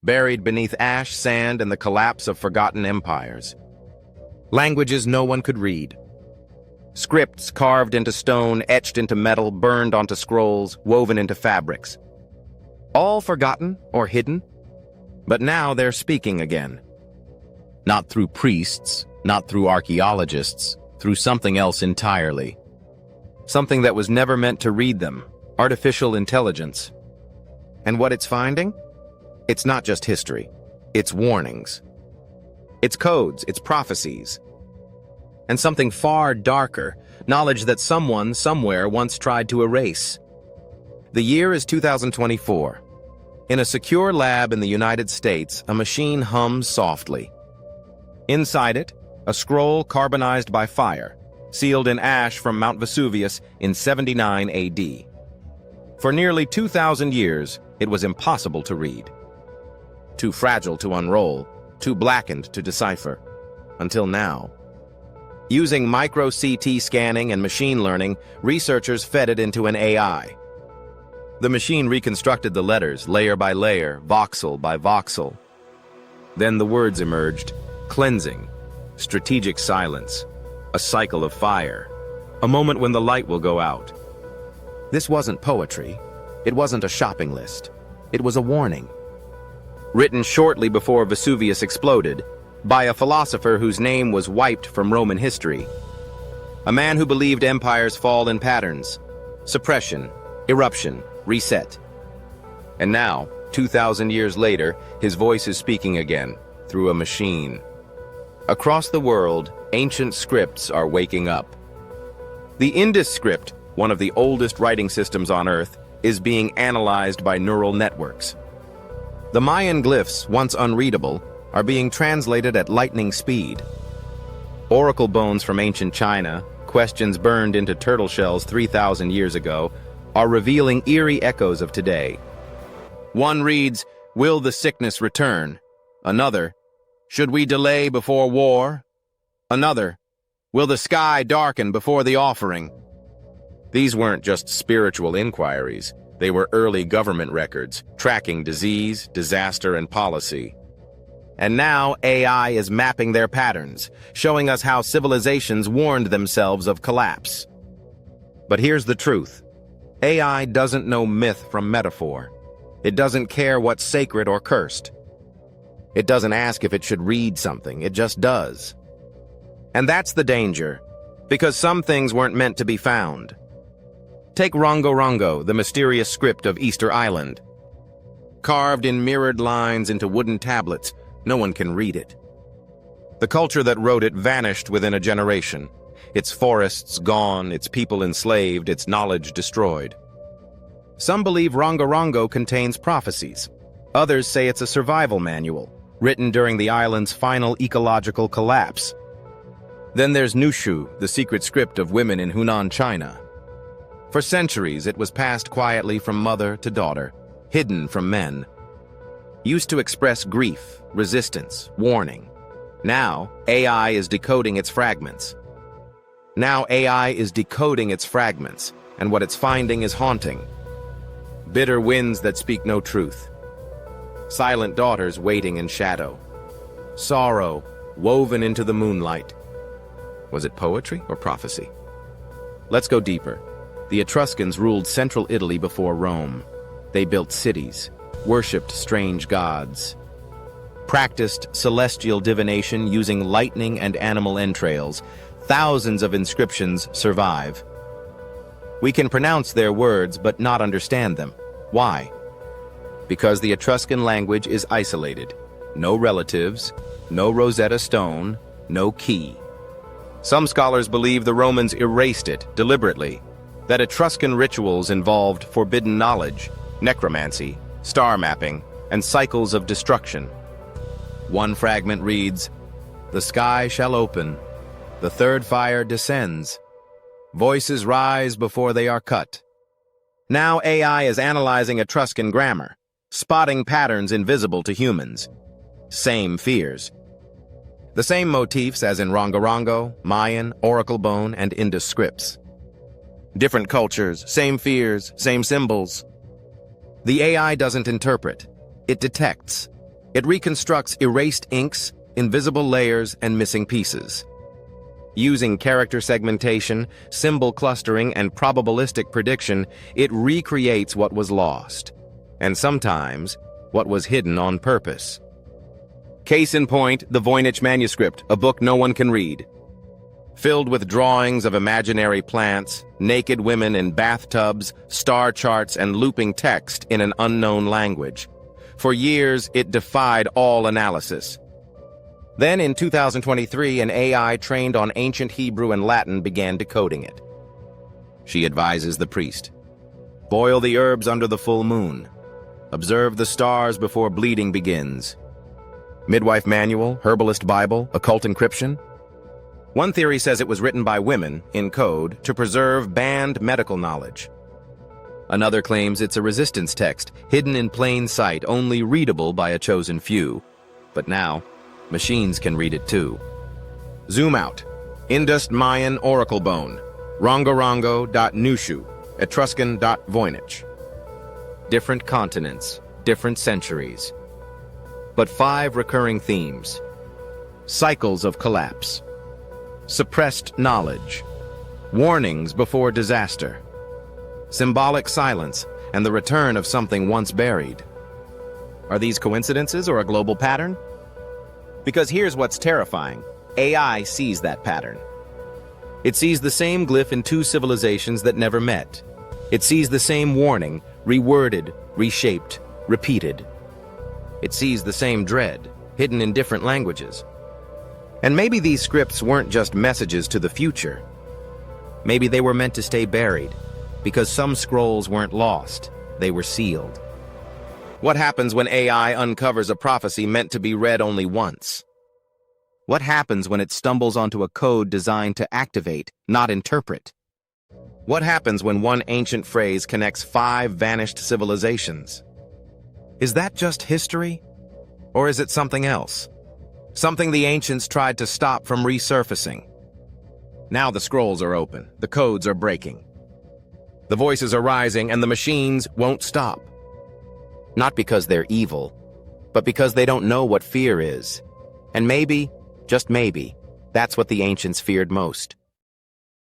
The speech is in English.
buried beneath ash, sand, and the collapse of forgotten empires. Languages no one could read. Scripts carved into stone, etched into metal, burned onto scrolls, woven into fabrics. All forgotten or hidden, but now they're speaking again. Not through priests, not through archaeologists, through something else entirely. Something that was never meant to read them, artificial intelligence. And what it's finding? It's not just history, it's warnings. It's codes, it's prophecies. And something far darker, knowledge that someone, somewhere, once tried to erase. The year is 2024. In a secure lab in the United States, a machine hums softly. Inside it, a scroll carbonized by fire, sealed in ash from Mount Vesuvius in 79 AD. For nearly 2,000 years, it was impossible to read. Too fragile to unroll, too blackened to decipher. Until now. Using micro-CT scanning and machine learning, researchers fed it into an AI. The machine reconstructed the letters, layer by layer, voxel by voxel. Then the words emerged: cleansing, strategic silence, a cycle of fire, a moment when the light will go out. This wasn't poetry. It wasn't a shopping list. It was a warning. Written shortly before Vesuvius exploded, by a philosopher whose name was wiped from Roman history. A man who believed empires fall in patterns: suppression, eruption, reset. And now, 2,000 years later, his voice is speaking again, through a machine. Across the world, ancient scripts are waking up. The Indus script, one of the oldest writing systems on Earth, is being analyzed by neural networks. The Mayan glyphs, once unreadable, are being translated at lightning speed. Oracle bones from ancient China, questions burned into turtle shells 3,000 years ago, are revealing eerie echoes of today. One reads, "Will the sickness return?" Another, "Should we delay before war?" Another, "Will the sky darken before the offering?" These weren't just spiritual inquiries. They were early government records, tracking disease, disaster, and policy. And now AI is mapping their patterns, showing us how civilizations warned themselves of collapse. But here's the truth. AI doesn't know myth from metaphor. It doesn't care what's sacred or cursed. It doesn't ask if it should read something, it just does. And that's the danger, because some things weren't meant to be found. Take Rongorongo, the mysterious script of Easter Island. Carved in mirrored lines into wooden tablets, no one can read it. The culture that wrote it vanished within a generation. Its forests gone, its people enslaved, its knowledge destroyed. Some believe Rongorongo contains prophecies. Others say it's a survival manual, written during the island's final ecological collapse. Then there's Nushu, the secret script of women in Hunan, China. For centuries, it was passed quietly from mother to daughter, hidden from men. Used to express grief, resistance, warning. Now, AI is decoding its fragments. And what it's finding is haunting. Bitter winds that speak no truth. Silent daughters waiting in shadow. Sorrow woven into the moonlight. Was it poetry or prophecy? Let's go deeper. The Etruscans ruled central Italy before Rome. They built cities, worshipped strange gods, practiced celestial divination using lightning and animal entrails. Thousands of inscriptions survive. We can pronounce their words but not understand them. Why? Because the Etruscan language is isolated. No relatives, no Rosetta Stone, no key. Some scholars believe the Romans erased it deliberately, that Etruscan rituals involved forbidden knowledge, necromancy, star mapping, and cycles of destruction. One fragment reads, "The sky shall open, the third fire descends. Voices rise before they are cut." Now AI is analyzing Etruscan grammar, spotting patterns invisible to humans. Same fears. The same motifs as in Rongorongo, Mayan, Oracle Bone, and Indus scripts. Different cultures, same fears, same symbols. The AI doesn't interpret, it detects. It reconstructs erased inks, invisible layers, and missing pieces. Using character segmentation, symbol clustering, and probabilistic prediction, it recreates what was lost, and sometimes what was hidden on purpose. Case in point, the Voynich Manuscript, a book no one can read. Filled with drawings of imaginary plants, naked women in bathtubs, star charts, and looping text in an unknown language. For years, it defied all analysis. Then, in 2023, an AI trained on ancient Hebrew and Latin began decoding it. She advises the priest. Boil the herbs under the full moon. Observe the stars before bleeding begins. Midwife manual, herbalist Bible, occult encryption. One theory says it was written by women, in code, to preserve banned medical knowledge. Another claims it's a resistance text, hidden in plain sight, only readable by a chosen few. But now, machines can read it too. Zoom out. Indus Mayan oracle bone. Rongorongo.nushu. Etruscan.voynich. Different continents, different centuries. But 5 recurring themes. Cycles of collapse. Suppressed knowledge. Warnings before disaster. Symbolic silence and the return of something once buried. Are these coincidences or a global pattern? Because here's what's terrifying. AI sees that pattern. It sees the same glyph in 2 civilizations that never met. It sees the same warning, reworded, reshaped, repeated. It sees the same dread, hidden in different languages. And maybe these scripts weren't just messages to the future. Maybe they were meant to stay buried, because some scrolls weren't lost, they were sealed. What happens when AI uncovers a prophecy meant to be read only once? What happens when it stumbles onto a code designed to activate, not interpret? What happens when one ancient phrase connects 5 vanished civilizations? Is that just history? Or is it something else? Something the ancients tried to stop from resurfacing. Now the scrolls are open, the codes are breaking. The voices are rising, and the machines won't stop. Not because they're evil, but because they don't know what fear is. And maybe, just maybe, that's what the ancients feared most.